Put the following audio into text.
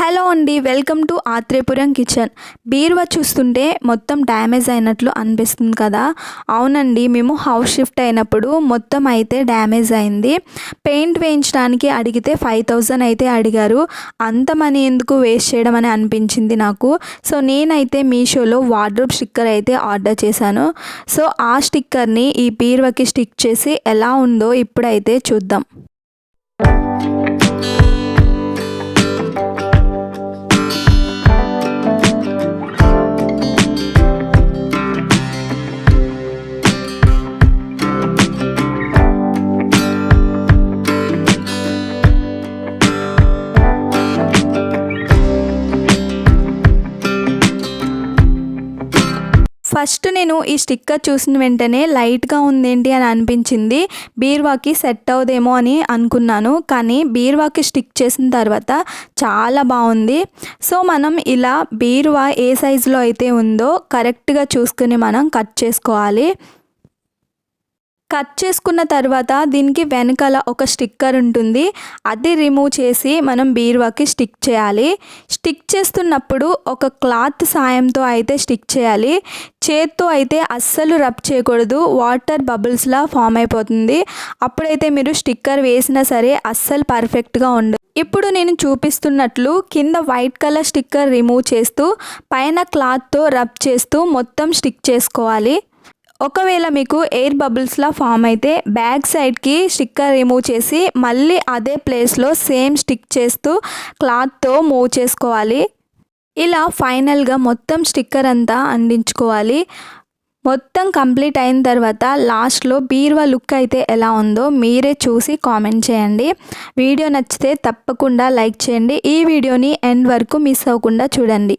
Hello అండి, welcome to Atreyapuram kitchen. బీరువా చూస్తుంటే మొత్తం డ్యామేజ్ అయినట్లు అనిపిస్తుంది కదా. అవునండి, మేము హౌస్ షిఫ్ట్ అయినప్పుడు మొత్తం అయితే డ్యామేజ్ అయింది. పెయింట్ వేయించడానికి అడిగితే 5000 అయితే అడిగారు. అంత మనీ ఎందుకు వేస్ట్ చేయడం అని అనిపించింది నాకు. సో నేనైతే మీషోలో వార్డ్రోబ్ స్టిక్కర్ అయితే ఆర్డర్ చేశాను. సో ఆ స్టిక్కర్ని ఈ బీరువాకి స్టిక్ చేసి ఎలా ఉందో ఇప్పుడైతే చూద్దాం. ఫస్ట్ నేను ఈ స్టిక్కర్ చూసిన వెంటనే లైట్గా ఉందేంటి అని అనిపించింది. బీరువాకి సెట్ అవుదేమో అని అనుకున్నాను, కానీ బీరువాకి స్టిక్ చేసిన తర్వాత చాలా బాగుంది. సో మనం ఇలా బీరువా ఏ సైజులో అయితే ఉందో కరెక్ట్గా చూసుకుని మనం కట్ చేసుకోవాలి. కట్ చేసుకున్న తర్వాత దీనికి వెనకాల ఒక స్టిక్కర్ ఉంటుంది, అది రిమూవ్ చేసి మనం బీరువాకి స్టిక్ చేయాలి. స్టిక్ చేస్తున్నప్పుడు ఒక క్లాత్ సాయంతో అయితే స్టిక్ చేయాలి. చేత్తో అయితే అస్సలు రబ్ చేయకూడదు, వాటర్ బబుల్స్లా ఫామ్ అయిపోతుంది. అప్పుడైతే మీరు స్టిక్కర్ వేసినా సరే అస్సలు పర్ఫెక్ట్గా ఉండదు. ఇప్పుడు నేను చూపిస్తున్నట్లు కింద వైట్ కలర్ స్టిక్కర్ రిమూవ్ చేస్తూ పైన క్లాత్తో రబ్ చేస్తూ మొత్తం స్టిక్ చేసుకోవాలి. ఒకవేళ మీకు ఎయిర్ బబుల్స్లా ఫామ్ అయితే బ్యాక్ సైడ్కి స్టిక్కర్ రిమూవ్ చేసి మళ్ళీ అదే ప్లేస్లో సేమ్ స్టిక్ చేస్తూ క్లాత్తో మూవ్ చేసుకోవాలి. ఇలా ఫైనల్గా మొత్తం స్టిక్కర్ అంతా అంటించుకోవాలి. మొత్తం కంప్లీట్ అయిన తర్వాత లాస్ట్లో బీరువా లుక్ అయితే ఎలా ఉందో మీరే చూసి కామెంట్ చేయండి. వీడియో నచ్చితే తప్పకుండా లైక్ చేయండి. ఈ వీడియోని ఎండ్ వరకు మిస్ అవ్వకుండా చూడండి.